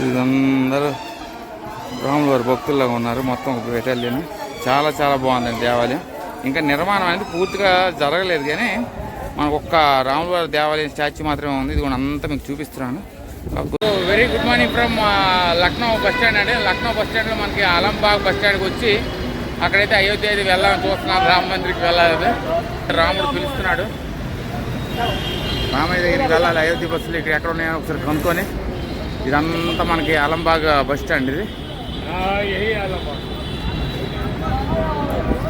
ఇదందరూ రాముల వారి భక్తుల్లాగా ఉన్నారు. మొత్తం ఒక బెటాలియన్. చాలా చాలా బాగుందండి దేవాలయం. ఇంకా నిర్మాణం అనేది పూర్తిగా జరగలేదు, కానీ మనకు ఒక్క రాముల వారి దేవాలయం స్టాచ్యూ మాత్రమే ఉంది. ఇది కూడా అంతా మీకు చూపిస్తున్నాను. Very good morning from Lucknow bus stand అండి. లక్నో బస్ స్టాండ్లో మనకి ఆలంబాగ్ బస్ స్టాండ్కి వచ్చి అక్కడైతే అయోధ్య అయితే వెళ్ళాలని చూస్తున్నాను. రామ మందిరికి వెళ్ళాలి. రాముడు పిలుస్తున్నాడు. రామయ్య దగ్గరికి వెళ్ళాలి. అయోధ్య బస్సులు ఇక్కడ ఎక్కడ ఉన్నాయో ఒకసారి కనుక్కొని. ఇదంతా మనకి ఆలంబాగ్ బస్ స్టాండ్ ఇది.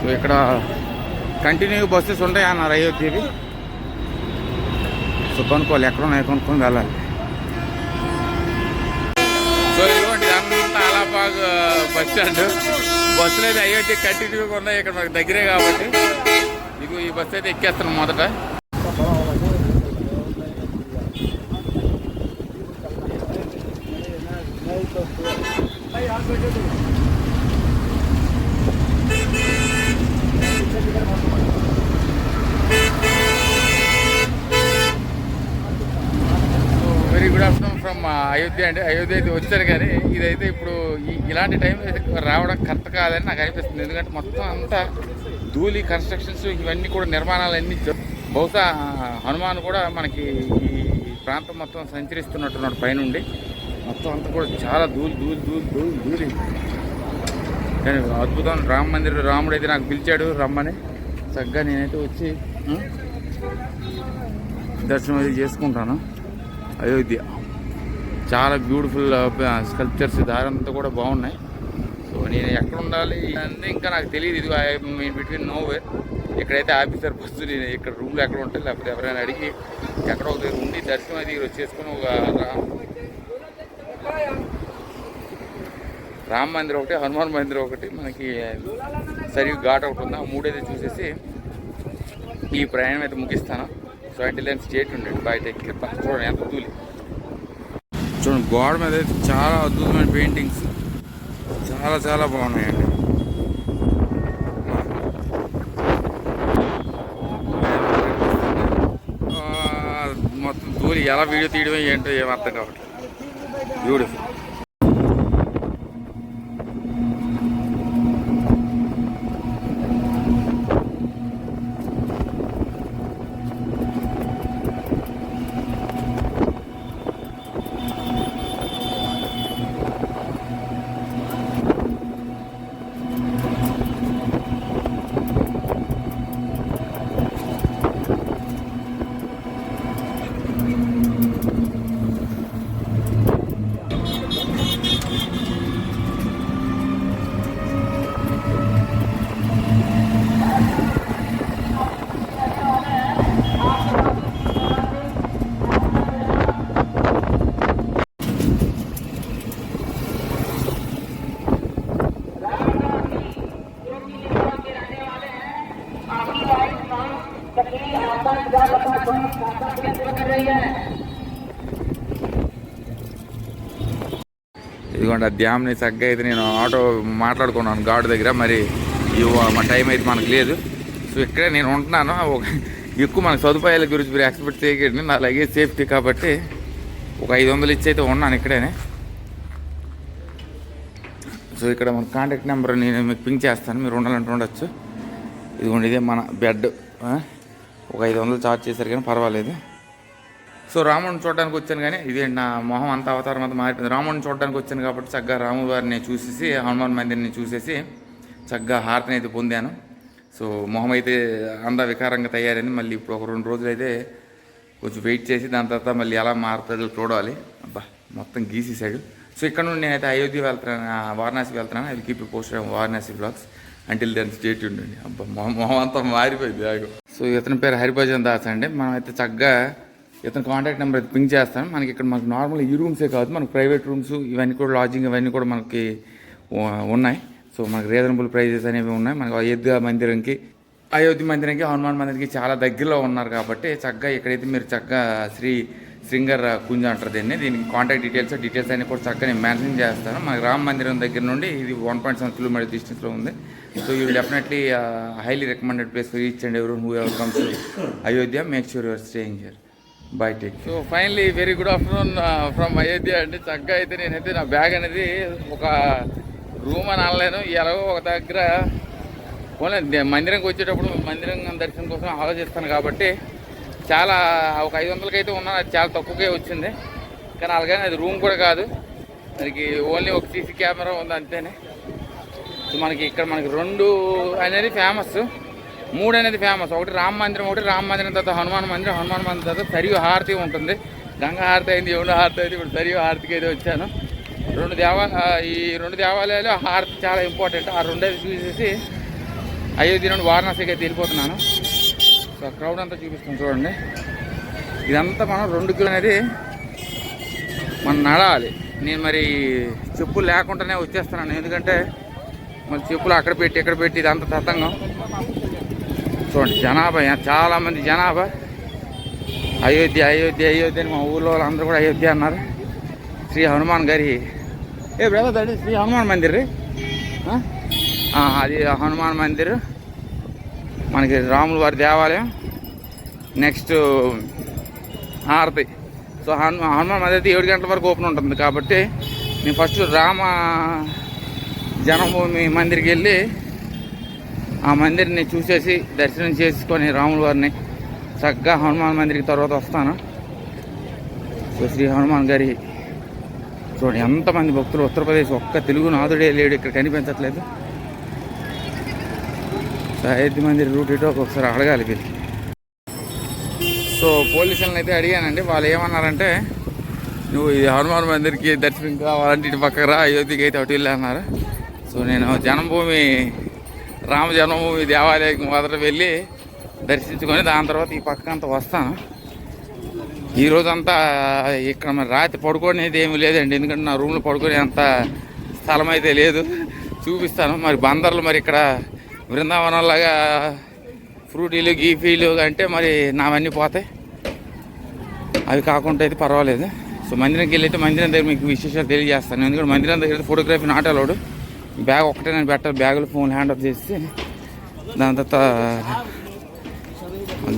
సో ఇక్కడ కంటిన్యూ బస్సెస్ ఉంటాయి అన్నారు అయోధ్యకి. సో కొనుక్కోవాలి, ఎక్కడ ఉన్నాయో కొనుక్కొని వెళ్ళాలి. సో ఇదిగోండి ఇదంతా ఆలంబాగ్ బస్ స్టాండ్. బస్సులు అయితే అయోధ్య కంటిన్యూగా ఉన్నాయి. ఇక్కడ మనకు దగ్గరే కాబట్టి ఇదిగో ఈ బస్సు అయితే ఎక్కేస్తున్నాం మొదట. Very good afternoon from Ayodhya అండి. అయోధ్య అయితే వచ్చారు, కానీ ఇదైతే ఇప్పుడు ఇలాంటి టైం రావడం కరెక్ట్ కాదని నాకు అనిపిస్తుంది. ఎందుకంటే మొత్తం అంతా ధూళి, కన్స్ట్రక్షన్స్, ఇవన్నీ కూడా నిర్మాణాలన్నీ. బహుశా హనుమాన్ కూడా మనకి ఈ ప్రాంతం మొత్తం సంచరిస్తున్నట్టున్నాడు పైనుండి. మొత్తం అంతా కూడా చాలా ధూళి. కానీ అద్భుతం. రామ మందిర్ రాముడు అయితే నాకు పిలిచాడు రమ్మని. చక్కగా నేనైతే వచ్చి దర్శనం అయితే చేసుకుంటాను. అయోధ్య చాలా బ్యూటిఫుల్ స్కల్ప్చర్స్, దారంతా కూడా బాగున్నాయి. సో నేను ఎక్కడ ఉండాలి అంటే ఇంకా నాకు తెలియదు. ఇది బిట్వీన్ నోవేర్. ఇక్కడైతే ఆఫీసర్ బస్సు, నేను ఇక్కడ రూమ్లో ఎక్కడ ఉంటాయి, లేకపోతే ఎవరైనా అడిగి ఎక్కడ ఒక దగ్గర ఉండి దర్శనం అది వచ్చేసుకొని ఒక రామ మందిరం ఒకటి, హనుమాన్ మందిరం ఒకటి, మనకి సరిగ్గా ఘాట్ ఒకటి ఉంది. ఆ మూడైతే చూసేసి ఈ ప్రయాణం అయితే ముగిస్తాను. సో అంటిల్ దెన్ స్టేట్ ఉండండి. బయట ఎక్కి చూడండి ఎంత తూలి. చూడండి గోడ మీద అయితే చాలా అద్భుతమైన పెయింటింగ్స్ చాలా చాలా బాగున్నాయండి. మొత్తం తూలి ఎలా వీడియో తీయడమే ఏంటో ఏం అర్థం కావట్లేదు. బ్యూటిఫుల్. ఇదిగోండి ఆ డ్యామ్ని చక్కగా అయితే నేను ఆటో మాట్లాడుకున్నాను గార్డు దగ్గర. మరి మా టైం అయితే మనకు లేదు. సో ఇక్కడే నేను ఉంటున్నాను. ఎక్కువ మనకు సదుపాయాల గురించి మీరు ఎక్స్పెక్ట్ చేయకండి. నా లగేజ్ సేఫ్టీ కాబట్టి ఒక 500 ఇచ్చి అయితే ఉన్నాను ఇక్కడేనే. సో ఇక్కడ మన కాంటాక్ట్ నెంబర్ నేను మీకు పింక్ చేస్తాను, మీరు ఉండాలంటే ఉండొచ్చు. ఇదిగోండి ఇదే మన బెడ్. ఒక 500 ఛార్జ్ చేశారు కానీ పర్వాలేదు. సో రాముడిని చూడడానికి వచ్చాను, కానీ ఇదేంటి నా మొహం అంతా అవతారం అంతా మారిపోయింది. రాముడిని చూడడానికి వచ్చాను కాబట్టి చక్కగా రాముల వారిని చూసేసి హనుమాన్ మందిర్ని చూసేసి చక్కగా హారతిని అయితే పొందాను. సో మొహం అయితే అందా వికారంగా తయారైంది. మళ్ళీ ఇప్పుడు ఒక 2 రోజులు అయితే కొంచెం వెయిట్ చేసి దాని తర్వాత మళ్ళీ ఎలా మారుతుందో చూడాలి. అబ్బా మొత్తం గీసేసాడు. సో ఇక్కడ నుండి నేనైతే అయోధ్య వెళ్తున్నాను, వారణాసి వెళ్తున్నాను. అది keep post Varanasi vlogs. Until then stay ఉండండి. అబ్బా మొహం అంతా మారిపోయింది బాగా. సో ఇతని పేరు హరిభజన్ దాస్ అండి. మనం అయితే చక్కగా ఇతని కాంటాక్ట్ నెంబర్ అయితే పింక్ చేస్తాను. మనకి ఇక్కడ మనకు నార్మల్ ఈ రూమ్సే కాదు, మనకు ప్రైవేట్ రూమ్స్ ఇవన్నీ కూడా, లాడ్జింగ్ ఇవన్నీ కూడా మనకి ఉన్నాయి. సో మనకి రీజనబుల్ ప్రైజెస్ అనేవి ఉన్నాయి. మనకు అయోధ్య మందిరంకి హనుమాన్ మందిరంకి చాలా దగ్గరలో ఉన్నారు కాబట్టి చక్కగా ఇక్కడైతే మీరు చక్కగా శ్రీంగర్ కుంజ అంటారు దీనికి కాంటాక్ట్ డీటెయిల్స్ అన్నీ కూడా చక్కగా నేను మెన్షన్ చేస్తాను. మనకి రామ మందిరం దగ్గర నుండి ఇది 1.7 కిలోమీటర్ డిస్టెన్స్లో ఉంది. So you will definitely highly recommended place for each and every who ever comes to Ayodhya. Make sure your staying here. Bye take. So finally very good afternoon from Ayodhya అండి. చక్కగా అయితే నేనైతే నా బ్యాగ్ అనేది ఒక రూమ్ అని అనలేను, ఎలాగో ఒక దగ్గర పోలే మందిరంకి వచ్చేటప్పుడు మందిరం దర్శనం కోసం ఆలోచిస్తాను కాబట్టి చాలా ఒక 500కి అయితే ఉన్నాను. అది చాలా తక్కువగా వచ్చింది, కానీ అలాగని అది రూమ్ కూడా కాదు, దానికి ఓన్లీ ఒక సీసీ కెమెరా ఉంది అంతేనే. సో మనకి ఇక్కడ మనకి 2 అనేది ఫేమస్, 3 అనేది ఫేమస్. ఒకటి రామ మందిరం, రామ మందిరం తర్వాత హనుమాన్ మందిరం తర్వాత సరియు హారతి ఉంటుంది. గంగా హారతి అయింది, యమున హారతి అయింది, ఇప్పుడు సరియు హారతికి అయితే వచ్చాను. ఈ 2 దేవాలయాలు హారతి చాలా ఇంపార్టెంట్. ఆ 2 చూసేసి అయోధ్య నుండి వారణాసికి అయితే వెళ్ళిపోతున్నాను. సో క్రౌడ్ అంతా చూపిస్తాను చూడండి. ఇదంతా మనం 2 కిలో అనేది మనం నడాలి. నేను మరి చెప్పులు లేకుండానే వచ్చేస్తున్నాను, ఎందుకంటే మళ్ళీ చెప్పులు అక్కడ పెట్టి ఇక్కడ పెట్టి ఇదంతా తతంగం. చూడండి జనాభా, చాలామంది జనాభా. అయోధ్య అయోధ్య అయోధ్య అని మా ఊళ్ళో వాళ్ళందరూ కూడా అయోధ్య అన్నారు. శ్రీ హనుమాన్ గారి బ్రదర్ అది శ్రీ హనుమాన్ మందిర్, అది హనుమాన్ మందిర్. మనకి రాముల వారి దేవాలయం, నెక్స్ట్ హారతి. సో హనుమాన్ మందిర్ అయితే 7 గంటల వరకు ఓపెన్ ఉంటుంది కాబట్టి నేను ఫస్ట్ రామ జన్మభూమి మందిర్కి వెళ్ళి ఆ మందిర్ని చూసేసి దర్శనం చేసుకొని రాముల వారిని చక్కగా హనుమాన్ మందిర్కి తర్వాత వస్తాను. సో శ్రీ హనుమాన్ గారి చూడండి ఎంతమంది భక్తులు. ఉత్తరప్రదేశ్ ఒక్క తెలుగు నాదుడే లేడు ఇక్కడ, కనిపించట్లేదు. సో అయోధ్య మందిర్ రూట్ ఇటో ఒకసారి అడగాలి వీళ్ళు. సో పోలీసులను అయితే అడిగానండి, వాళ్ళు ఏమన్నారంటే నువ్వు ఇది హనుమాన్ మందిర్కి దర్శనం కావాలంటే ఇటు పక్కకు రా, అయోధ్యకి అయితే అటు వెళ్ళి అన్నారు. సో నేను జన్మభూమి రామ జన్మభూమి దేవాలయం మొదట వెళ్ళి దర్శించుకొని దాని తర్వాత ఈ పక్కకంతా వస్తాను. ఈరోజంతా ఇక్కడ మరి రాత్రి పడుకోనేది ఏమీ లేదండి, ఎందుకంటే నా రూమ్లో పడుకునే అంత స్థలం అయితే లేదు. చూపిస్తాను. మరి బందర్లు మరి ఇక్కడ బృందావనంలాగా ఫ్రూటీలు గీఫీలు అంటే మరి నావన్నీ పోతాయి, అవి కాకుండా అయితే పర్వాలేదు. సో మందిరంకి వెళ్ళి అయితే మందిరం దగ్గర మీకు విశేషాలు తెలియజేస్తాను. ఎందుకంటే మందిరం దగ్గర ఫోటోగ్రఫీ నాట్ అలౌడ్. బ్యాగ్ ఒక్కటే నేను పెట్టాలి, బ్యాగులో ఫోన్ హ్యాండ్ ఆఫ్ చేసి దాని తర్వాత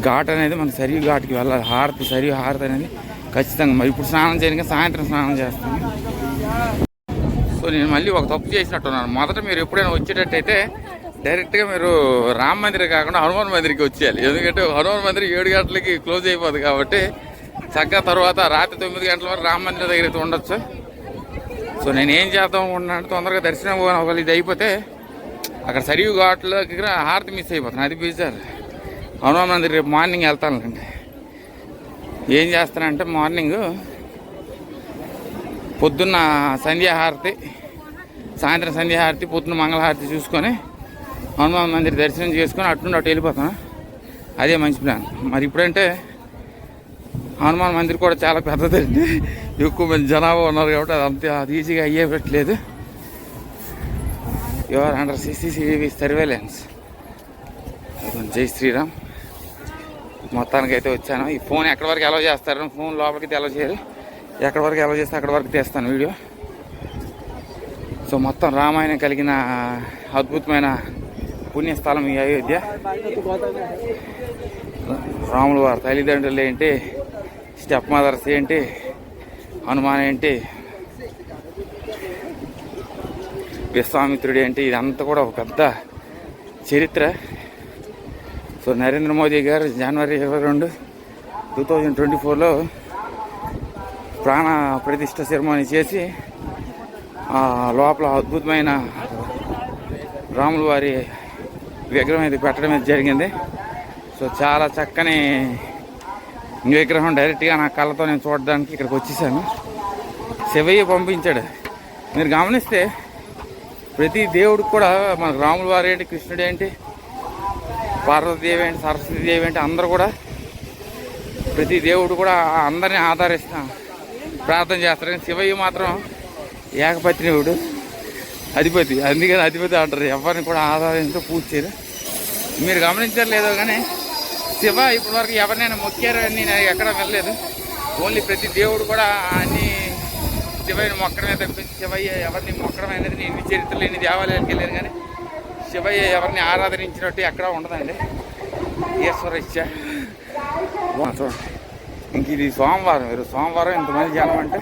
ఘాట్ అనేది మనకి సరియు ఘాట్కి వెళ్ళాలి. హారతి సరియు హారతి అనేది ఖచ్చితంగా. మరి ఇప్పుడు స్నానం చేయడానికి సాయంత్రం స్నానం చేస్తాను. సో నేను మళ్ళీ ఒక తప్పు చేసినట్టున్నాను. మొదట మీరు ఎప్పుడైనా వచ్చేటట్టయితే డైరెక్ట్గా మీరు రామ మందిరం కాకుండా హనుమాన్ మందిర్కి వచ్చేయాలి, ఎందుకంటే హనుమాన్ మందిరం 7 గంటలకి క్లోజ్ అయిపోతుంది కాబట్టి చక్కగా తర్వాత రాత్రి 9 గంటల వరకు రామ మందిరం దగ్గర అయితే ఉండొచ్చు. సో నేను ఏం చేద్దాం అనుకుంటున్నాను, తొందరగా దర్శనం ఒకవేళ ఇది అయిపోతే అక్కడ సరియు ఘాట్లో దగ్గర హారతి మిస్ అయిపోతాను. అది బీజారు. హనుమాన్ మందిర్ రేపు మార్నింగ్ వెళ్తాను అనుకుంటే ఏం చేస్తానంటే మార్నింగ్ పొద్దున్న సంధ్యాహారతి, సాయంత్రం సంధ్యాహారతి, పొద్దున్న మంగళహారతి చూసుకొని హనుమాన్ మందిర్ దర్శనం చేసుకొని అటు వెళ్ళిపోతాను. అదే మంచి ప్లాన్. మరి ఇప్పుడంటే హనుమాన్ మందిర్ కూడా చాలా పెద్దదండి, ఎక్కువ మంది జనాభా ఉన్నారు కాబట్టి అది ఈజీగా అయ్యేటట్లేదు. Your under CCTV surveillance. జై శ్రీరామ్. మొత్తానికి అయితే వచ్చాను. ఈ ఫోన్ ఎక్కడి వరకు అలౌ చేస్తారు, ఫోన్ లోపలికి అలౌ చేయరు, ఎక్కడి వరకు అలౌ చేస్తే అక్కడి వరకు తీస్తాను వీడియో. సో మొత్తం రామాయణం కలిగిన అద్భుతమైన పుణ్యస్థలం ఈ అయోధ్య. రాముల వారి తల్లిదండ్రులు ఏంటి, స్టెప్ మదర్స్ ఏంటి, హనుమాన్ ఏంటి, విశ్వామిత్రుడు ఏంటి, ఇదంతా కూడా ఒక పెద్ద చరిత్ర. సో నరేంద్ర మోదీ గారు జనవరి 22, 2024లో ప్రాణ ప్రతిష్ఠ సెరమనీ చేసి లోపల అద్భుతమైన రాముల వారి విగ్రహం అయితే పెట్టడం అయితే జరిగింది. సో చాలా చక్కని విగ్రహం డైరెక్ట్గా నా కళ్ళతో నేను చూడడానికి ఇక్కడికి వచ్చేసాను. శివయ్య పంపించాడు. మీరు గమనిస్తే ప్రతి దేవుడికి కూడా మనకు రాముల వారు ఏంటి, కృష్ణుడు ఏంటి, పార్వతీదేవి ఏంటి, సరస్వతీదేవి ఏంటి, అందరూ కూడా ప్రతి దేవుడు కూడా అందరినీ ఆధారిస్తా ప్రార్థన చేస్తారు. కానీ శివయ్య మాత్రం ఏకపత్నివుడు, అధిపతి. అందుకని అధిపతి అంటారు. ఎవరిని కూడా ఆధారించో పూజ చేయరు. మీరు గమనించారు లేదో కానీ శివ ఇప్పటి వరకు ఎవరినైనా మొక్కారు అని నేను ఎక్కడ వెళ్ళలేదు. ఓన్లీ ప్రతి దేవుడు కూడా అన్ని శివయ్యని మొక్కడమే తప్పించి శివయ్య ఎవరిని మొక్కడం అనేది ఎన్ని చరిత్రలు ఎన్ని దేవాలయాలకు వెళ్ళారు, కానీ శివయ్య ఎవరిని ఆరాధరించినట్టు ఎక్కడా ఉండదండి. ఈశ్వర ఇచ్చ చూడండి ఇంక ఇది సోమవారం, సోమవారం ఇంతమంది జనం అంటే,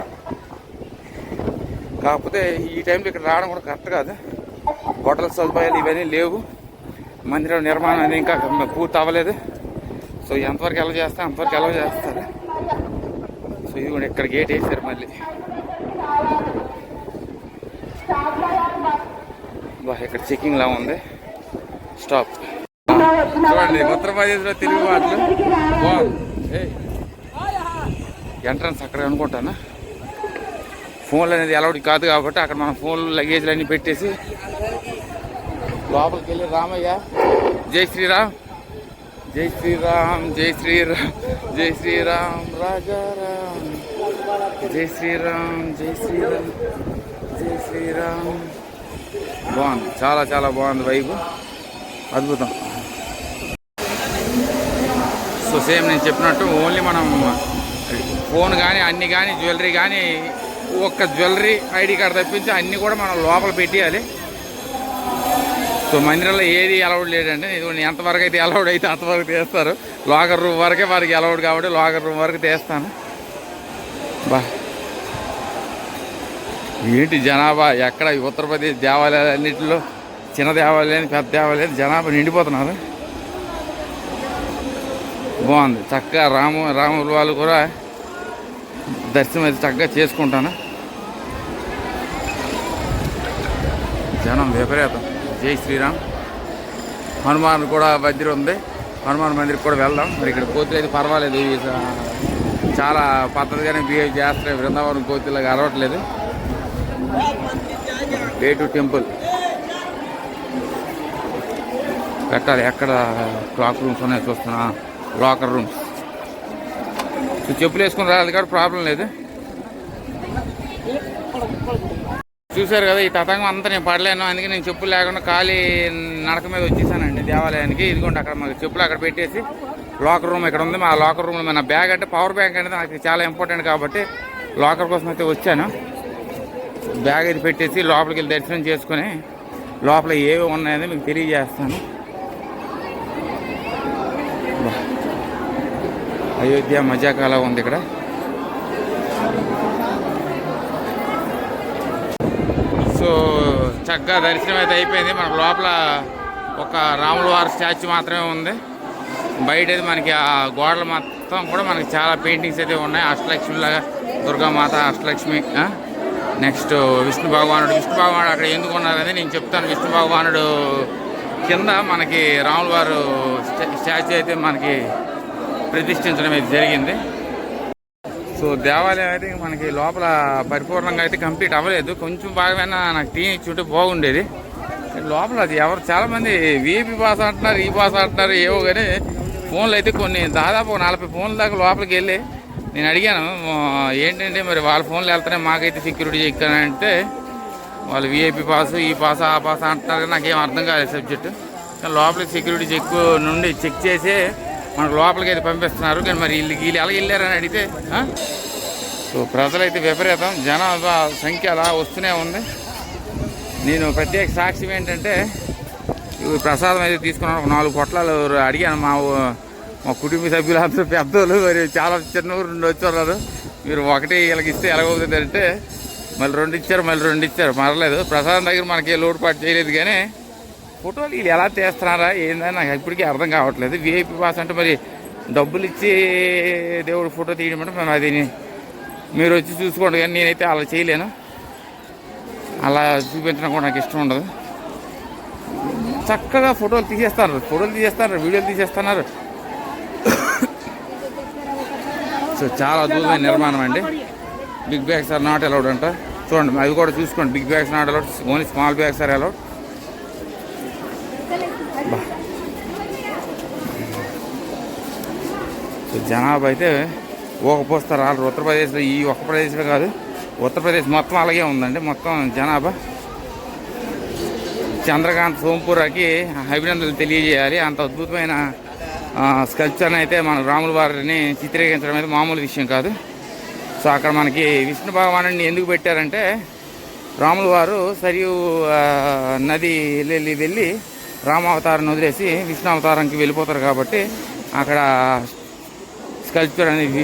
కాకపోతే ఈ టైంలో ఇక్కడ రావడం కూడా కరెక్ట్ కాదు. హోటల్ సదుపాయాలు ఇవన్నీ లేవు. మందిరం నిర్మాణం అనేది ఇంకా పూర్తి అవ్వలేదు. సో ఎంతవరకు ఎలా చేస్తా అంతవరకు ఎలా చేస్తారు. సో ఇది కూడా ఇక్కడ గేట్ వేసారు మళ్ళీ. ఇక్కడ చెకింగ్ లా ఉంది. స్టాప్. చూడండి ఉత్తరప్రదేశ్లో తెలుగు మాటలు బాగుంది. ఎంట్రన్స్ అక్కడ అనుకుంటాను. ఫోన్లు అనేది అలౌడ్ కాదు కాబట్టి అక్కడ మన ఫోన్లు లగేజ్లు అన్నీ పెట్టేసి లోపలికి వెళ్ళి రామయ్య జై శ్రీరామ్, జై శ్రీరామ్, జై శ్రీరామ్, జై శ్రీరామ్ రాజారామ్, జై శ్రీరామ్, జై శ్రీరామ్, జై శ్రీరామ్. బాగుంది, చాలా చాలా బాగుంది వైబ్, అద్భుతం. సో సేమ్ నేను చెప్పినట్టు ఓన్లీ మనం ఫోన్ కానీ అన్నీ కానీ జ్యువెలరీ కానీ ఒక్క జ్యువెలరీ ఐడి కార్డు తప్పించి అన్నీ కూడా మనం లోపల పెట్టేయాలి. సో మందిరంలో ఏది అలౌడ్ లేదండి. ఇది ఎంతవరకు అయితే అలౌడ్ అయితే అంతవరకు తీస్తారు. లాకర్ రూమ్ వరకే వారికి అలౌడ్ కాబట్టి లాకర్ రూమ్ వరకు తీస్తాను. బా ఏంటి జనాభా ఎక్కడ ఉత్తరప్రదేశ్ దేవాలయాలన్నింటిలో చిన్న దేవాలయాలు పెద్ద దేవాలయాలు జనాభా నిండిపోతున్నారు. బాగుంది, చక్కగా రాముల వాళ్ళు కూడా దర్శనం అయితే చక్కగా చేసుకుంటాను. జనం విపరీతం. జై శ్రీరామ్. హనుమాన్ కూడా మందిరం ఉంది, హనుమాన్ మందిరికి కూడా వెళ్దాం. మరి ఇక్కడ కోతులు అయితే పర్వాలేదు, చాలా పద్ధతిగానే బిహేవ్ చేస్తాయి. బృందావనం కోతులాగా అరవట్లేదు. వే టు టెంపుల్ పెట్టాలి. ఎక్కడ క్లాక్ రూమ్స్ ఉన్నాయో చూస్తున్నా, లాకర్ రూమ్స్. చెప్పులు వేసుకుని రాలేదు కాబట్టి ప్రాబ్లం లేదు. చూశారు కదా ఈ తతంగం అంతా నేను పడలేను, అందుకే నేను చెప్పులు లేకుండా ఖాళీ నడక మీద వచ్చేసానండి దేవాలయానికి. ఇదిగోండి అక్కడ మాకు చెప్పులు అక్కడ పెట్టేసి లాకర్ రూమ్ ఇక్కడ ఉంది. మా లాకర్ రూమ్లో నా బ్యాగ్ అంటే పవర్ బ్యాంక్ అనేది నాకు చాలా ఇంపార్టెంట్ కాబట్టి లాకర్ కోసం అయితే వచ్చాను. బ్యాగ్ అయితే పెట్టేసి లోపలికి వెళ్ళి దర్శనం చేసుకుని లోపల ఏవి ఉన్నాయని మీకు తెలియజేస్తాను. అయోధ్య మజాకాల ఉంది ఇక్కడ. సో చక్కగా దర్శనం అయితే అయిపోయింది. మనకు లోపల ఒక రాముల వారి స్టాచ్యూ మాత్రమే ఉంది. బయట అయితే మనకి ఆ గోడలు మొత్తం కూడా మనకి చాలా పెయింటింగ్స్ అయితే ఉన్నాయి. అష్టలక్ష్మిలాగా దుర్గామాత, అష్టలక్ష్మి, నెక్స్ట్ విష్ణు భగవానుడు. విష్ణు భగవానుడు అక్కడ ఎందుకు ఉన్నారని నేను చెప్తాను. విష్ణు భగవానుడు కింద మనకి రాముల వారు స్టాచ్యూ అయితే మనకి ప్రతిష్ఠించడం అయితే జరిగింది. సో దేవాలయం అయితే మనకి లోపల పరిపూర్ణంగా అయితే కంప్లీట్ అవ్వలేదు. కొంచెం బాగా నాకు టీ ఇచ్చుంటే బాగుండేది. లోపల అది ఎవరు చాలామంది వీఐపీ పాస్ అంటున్నారు, ఈ పాస్ అంటున్నారు ఏవో. కానీ ఫోన్లు అయితే కొన్ని దాదాపు 40 ఫోన్ల దాకా లోపలికి వెళ్ళి నేను అడిగాను ఏంటంటే మరి వాళ్ళ ఫోన్లు వెళ్తానే మాకైతే సెక్యూరిటీ చెక్కానంటే వాళ్ళు వీఐపీ పాసు, ఈ పాస్, ఆ పాస్ అంటున్నారు. నాకేం అర్థం కాలేదు సబ్జెక్టు. కానీ లోపలికి సెక్యూరిటీ చెక్ నుండి చెక్ చేసి మనకు లోపలికి అయితే పంపిస్తున్నారు. కానీ మరి వీళ్ళు ఎలా వెళ్ళారని అడిగితే సో ప్రజలైతే విపరీతం, జనాభా సంఖ్య అలా వస్తూనే ఉంది. నేను ప్రత్యేక సాక్ష్యం ఏంటంటే ప్రసాదం అయితే తీసుకున్నాను. 4 పొట్లాలు అడిగాను. మా కుటుంబ సభ్యులు అందరూ పెద్దోళ్ళు, మరి చాలా చిన్న ఊరు నుండి వచ్చారు. మీరు ఒకటి వీళ్ళకి ఇస్తే ఎలాగవుతుంది అంటే మళ్ళీ 2 ఇచ్చారు, మళ్ళీ 2 ఇచ్చారు. మరలేదు. ప్రసాదం దగ్గర మనకి లోటుపాటు చేయలేదు. కానీ ఫోటోలు వీళ్ళు ఎలా తీస్తున్నారా ఏందని నాకు ఇప్పటికీ అర్థం కావట్లేదు. వీఐపీ పాస్ అంటే మరి డబ్బులు ఇచ్చి దేవుడు ఫోటో తీయడం అంటే మేము అది మీరు వచ్చి చూసుకోండి. కానీ నేనైతే అలా చేయలేను. అలా చూపించడం కూడా నాకు ఇష్టం ఉండదు. చక్కగా ఫోటోలు తీసేస్తున్నారు, వీడియోలు తీసేస్తున్నారు. సో చాలా అద్భుతమైన నిర్మాణం అండి. Big bags are not allowed అంట. చూడండి అవి కూడా చూసుకోండి. Big bags not allowed, only small bags are allowed. So జనాభా అయితే ఊకపోస్తారు వాళ్ళు. ఉత్తరప్రదేశ్లో ఈ ఒక్క ప్రదేశ్లో కాదు, ఉత్తరప్రదేశ్ మొత్తం అలాగే ఉందండి. మొత్తం జనాభా. చంద్రకాంత్ సోంపూరాకి అభినందనలు తెలియజేయాలి. అంత అద్భుతమైన స్కల్ప్చర్ని అయితే మన రాముల వారిని చిత్రీకరించడం అయితే మామూలు విషయం కాదు. సో అక్కడ మనకి విష్ణు భగవానుడిని ఎందుకు పెట్టారంటే రాముల వారు సరియు నది వెళ్ళి రామావతారాన్ని వదిలేసి విష్ణు అవతారానికి వెళ్ళిపోతారు కాబట్టి అక్కడ స్కల్ప్చర్ అనేది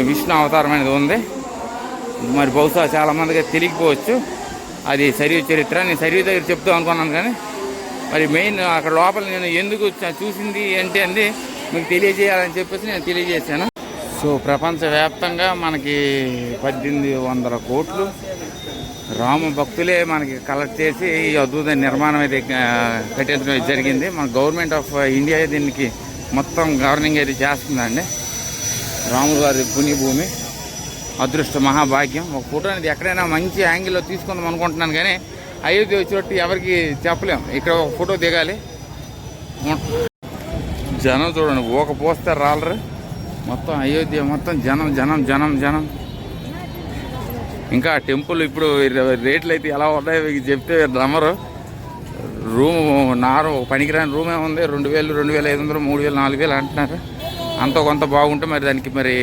విష్ణు అవతారం అనేది ఉంది. మరి బహుశా చాలామందికి తెలియకపోవచ్చు అది సరియు చరిత్ర. నేను సరియు దగ్గర చెప్తాం అనుకున్నాను, కానీ మరి మెయిన్ అక్కడ లోపల నేను ఎందుకు చూసింది ఏంటి అంది మీకు తెలియజేయాలని చెప్పేసి నేను తెలియజేశాను. సో ప్రపంచవ్యాప్తంగా మనకి 1800 కోట్లు రామ భక్తులే మనకి కలెక్ట్ చేసి ఈ అద్భుత నిర్మాణం అయితే కట్టించడం జరిగింది. మన గవర్నమెంట్ ఆఫ్ ఇండియా దీనికి మొత్తం గవర్నింగ్ అయితే చేస్తుందండి. రాముల వారి పుణ్యభూమి, అదృష్ట మహాభాగ్యం. ఒక ఫోటో అనేది ఎక్కడైనా మంచి యాంగిల్లో తీసుకుందాం అనుకుంటున్నాను, కానీ అయోధ్య వచ్చేటట్టు ఎవరికి చెప్పలేం. ఇక్కడ ఒక ఫోటో దిగాలి. జనం చూడండి, ఒక పోస్తే రాలరు. మొత్తం అయోధ్య మొత్తం జనం జనం జనం జనం. ఇంకా టెంపుల్ ఇప్పుడు రేట్లు అయితే ఎలా ఉన్నాయో మీకు చెప్తే నమ్మరు. రూము పనికిరాని రూమే ఉంది. 2000, 2500, 3000, 4000 అంటున్నారు. అంత కొంత బాగుంటే మరి దానికి మరి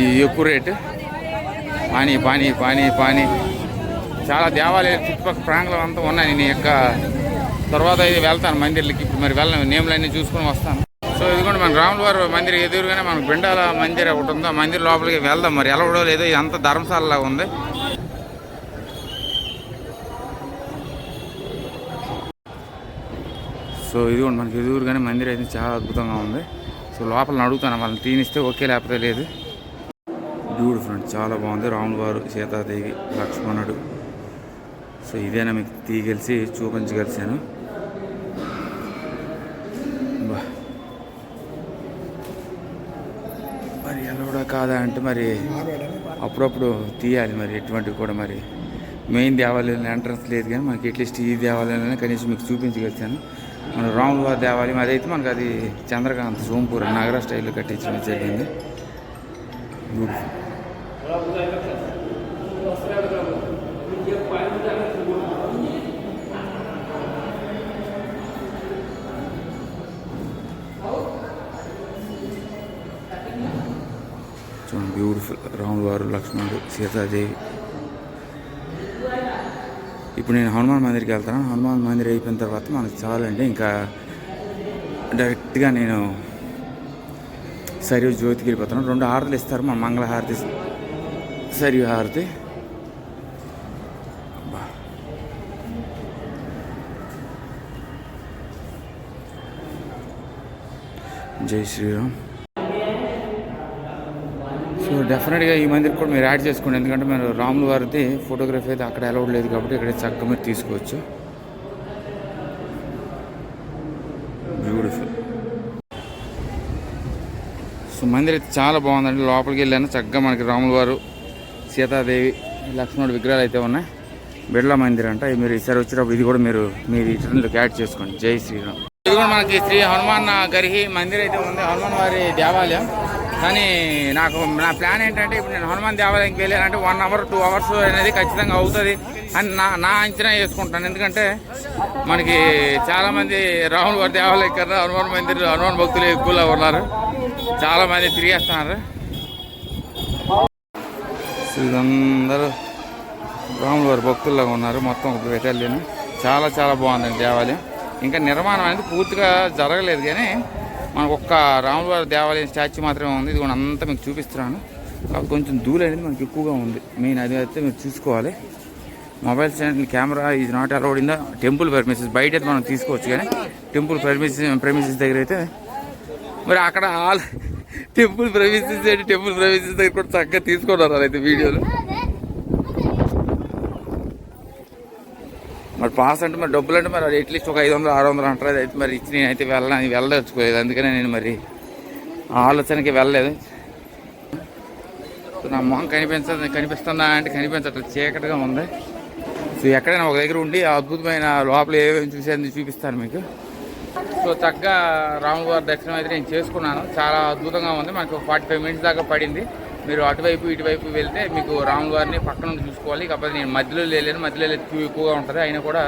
ఈ ఎక్కువ రేటు. పానీ పానీ పానీ పానీ చాలా దేవాలయాలు చుట్టుపక్కల ప్రాంగణం అంతా ఉన్నాయి. నేను యొక్క తర్వాత అయితే వెళ్తాను మందిర్లకి. ఇప్పుడు మరి వెళ్ళను, నేమ్లన్నీ చూసుకొని వస్తాను. సో ఇదిగోండి మన రాముల వారి మందిర్ ఎదురుగానే మనకు బెండాల మందిర్ ఒకటి ఉంది. ఆ మందిర్ లోపలికి వెళ్దాం. మరి ఎలా కూడా లేదో అంత ధర్మశాలలా ఉంది. సో ఇదిగోండి మనకి ఎదురుగానే మందిర్ అయితే చాలా అద్భుతంగా ఉంది. సో లోపల అడుగుతాను వాళ్ళని తీనిస్తే ఓకే, లేకపోతే లేదు. బ్యూటిఫుల్, చాలా బాగుంది. రాముల వారు, సీతాదేవి, లక్ష్మణుడు. సో ఇదేనా మీకు తీగలిసి చూపించగలిసాను. మరి ఎలా కూడా కాదా అంటే మరి అప్పుడప్పుడు తీయాలి. మరి ఎటువంటివి కూడా మరి మెయిన్ దేవాలయం ఎంట్రన్స్ లేదు, కానీ మనకి అట్లీస్ట్ ఈ దేవాలయంలోనే కనీసం మీకు చూపించగలిసాను. మన రాముల వారి దేవాలయం అదైతే మనకు అది చంద్రకాంత్ సోంపూర్ నగర స్టైల్లో కట్టించడం జరిగింది. చూడండి, బ్యూటిఫుల్. రాముల వారు, లక్ష్మణుడు, సీతాదేవి. ఇప్పుడు నేను హనుమాన్ మందిర్కి వెళ్తాను. హనుమాన్ మందిర్ అయిపోయిన తర్వాత మనకు చాలంటే ఇంకా డైరెక్ట్గా నేను సరియు జ్యోతికి వెళ్ళిపోతాను. 2 హారతులు ఇస్తారు, మన మంగళహారతి, సరియు హారతి. జై శ్రీరామ్. సో డెఫినెట్గా ఈ మందిర్ కూడా మీరు యాడ్ చేసుకోండి, ఎందుకంటే మీరు రాముల వారిది ఫోటోగ్రఫీ అయితే అక్కడ అలౌడ్ లేదు కాబట్టి ఇక్కడ చక్కగా మీరు తీసుకోవచ్చు. బ్యూటిఫుల్. సో మందిర్ అయితే చాలా బాగుందండి. లోపలికి వెళ్ళాను, చక్కగా మనకి రాముల వారు, సీతాదేవి, లక్ష్మణుడు విగ్రహాలు అయితే ఉన్నాయి. బిర్లా మందిర్ అంట. మీరు ఈసారి వచ్చేటప్పుడు ఇది కూడా మీరు ఇటర్న్లోకి యాడ్ చేసుకోండి. జై శ్రీరామ్. ఇది కూడా మనకి శ్రీ హనుమాన్ గర్హి మందిర్ అయితే ఉంది, హనుమాన్ వారి దేవాలయం. కానీ నా ప్లాన్ ఏంటంటే ఇప్పుడు నేను హనుమాన్ దేవాలయంకి వెళ్ళానంటే 1 hour 2 hours అనేది ఖచ్చితంగా అవుతుంది అని నా అంచనా వేసుకుంటాను. ఎందుకంటే మనకి చాలామంది రాముల వారి దేవాలయం కన్నా హనుమాన్ మందిర్, హనుమాన్ భక్తులు ఎక్కువగా ఉన్నారు. చాలామంది తిరిగేస్తున్నారు. అందరూ రాముల వారి భక్తుల్లాగా ఉన్నారు. మొత్తం ఒక బెటాలియన్. చాలా చాలా బాగుందండి దేవాలయం. ఇంకా నిర్మాణం అనేది పూర్తిగా జరగలేదు, కానీ మనకు ఒక్క రాముల వారి దేవాలయం స్టాచ్యూ మాత్రమే ఉంది. ఇది కూడా అంతా మీకు చూపిస్తున్నాను. కాబట్టి కొంచెం ధూళి అనేది మనకి ఎక్కువగా ఉంది. మెయిన్ అది అయితే మీరు చూసుకోవాలి. Mobile camera is not allowed in the temple premises. బయట అయితే మనం తీసుకోవచ్చు, కానీ టెంపుల్ ప్రెమిసెస్ దగ్గర అయితే మరి అక్కడ టెంపుల్ ప్రెమిసెస్ దగ్గర కూడా చక్కగా తీసుకున్నారు అయితే వీడియోలు. మరి పాస్ అంటే మరి డబ్బులు అంటే మరి అట్లీస్ట్ ఒక 500, 600 అంటారు. అయితే మరి ఇచ్చి నేనైతే వెళ్ళదలుచుకోలేదు. అందుకనే నేను మరి ఆలోచనకి వెళ్ళలేదు. నా మొహం కనిపిస్తుందా అంటే కనిపించట్లేదు, చీకటిగా ఉంది. సో ఎక్కడైనా ఒక దగ్గర ఉండి అద్భుతమైన లోపల ఏమేమి చూసేది చూపిస్తాను మీకు. సో చక్కగా రాముల వారి దర్శనం అయితే నేను చేసుకున్నాను. చాలా అద్భుతంగా ఉంది. మనకు 45 minutes దాకా పడింది. మీరు అటువైపు ఇటువైపు వెళ్తే మీకు రాముల వారిని పక్కన నుండి చూసుకోవాలి. కాకపోతే నేను మధ్యలో వెళ్ళాను. మధ్యలో క్యూ ఎక్కువగా ఉంటుంది. అయినా కూడా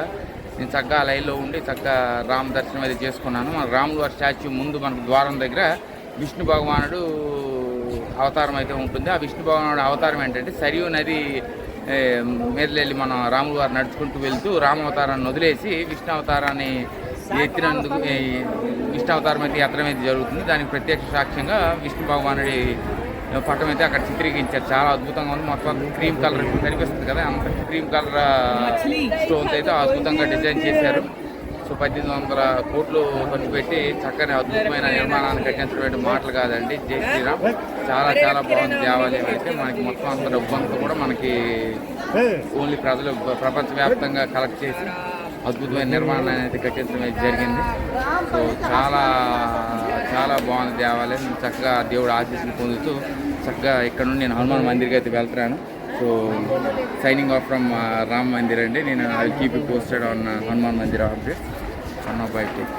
నేను చక్కగా లైన్లో ఉండి చక్కగా రామ దర్శనం అయితే చేసుకున్నాను. మన రాముల వారి స్టాచ్యూ ముందు మనకు ద్వారం దగ్గర విష్ణు భగవానుడు అవతారం అయితే ఉంటుంది. ఆ విష్ణు భగవానుడు అవతారం ఏంటంటే సరియు నది మీద వెళ్ళి మనం రాముల వారు నడుచుకుంటూ వెళ్తూ రామ అవతారాన్ని వదిలేసి విష్ణు అవతారాన్ని ఎత్తినందుకు విష్ణు అవతారం అయితే ఎత్తడం అయితే జరుగుతుంది. దానికి ప్రత్యక్ష సాక్ష్యంగా విష్ణు భగవానుడి పటం అయితే అక్కడ చిత్రీకరించారు. చాలా అద్భుతంగా ఉంది. మొత్తం క్రీమ్ కలర్ కనిపిస్తుంది కదా, అంత క్రీమ్ కలర్ స్టోన్స్ అయితే అద్భుతంగా డిజైన్ చేశారు. సో 1800 కోట్లు ఖర్చు పెట్టి చక్కని అద్భుతమైన నిర్మాణాన్ని కట్టించడం మాటలు కాదండి. జై శ్రీరామ్. చాలా చాలా బాగుంది దేవాలయం అయితే. మనకి మొత్తం అంత డబ్బు అంతా కూడా మనకి ఓన్లీ ప్రజలు ప్రపంచవ్యాప్తంగా కలెక్ట్ చేసి అద్భుతమైన నిర్మాణాన్ని అయితే కట్టించడం అయితే జరిగింది. సో చాలా చాలా బాగుంది దేవాలయం. చక్కగా దేవుడు ఆశీస్సులు పొందుతూ చక్కగా ఇక్కడ నుండి నేను హనుమాన్ మందిర్కి అయితే వెళ్తున్నాను. So signing off from Ram Mandir అండి. నేను I keep posted on Hanuman Mandir of this. Bye take.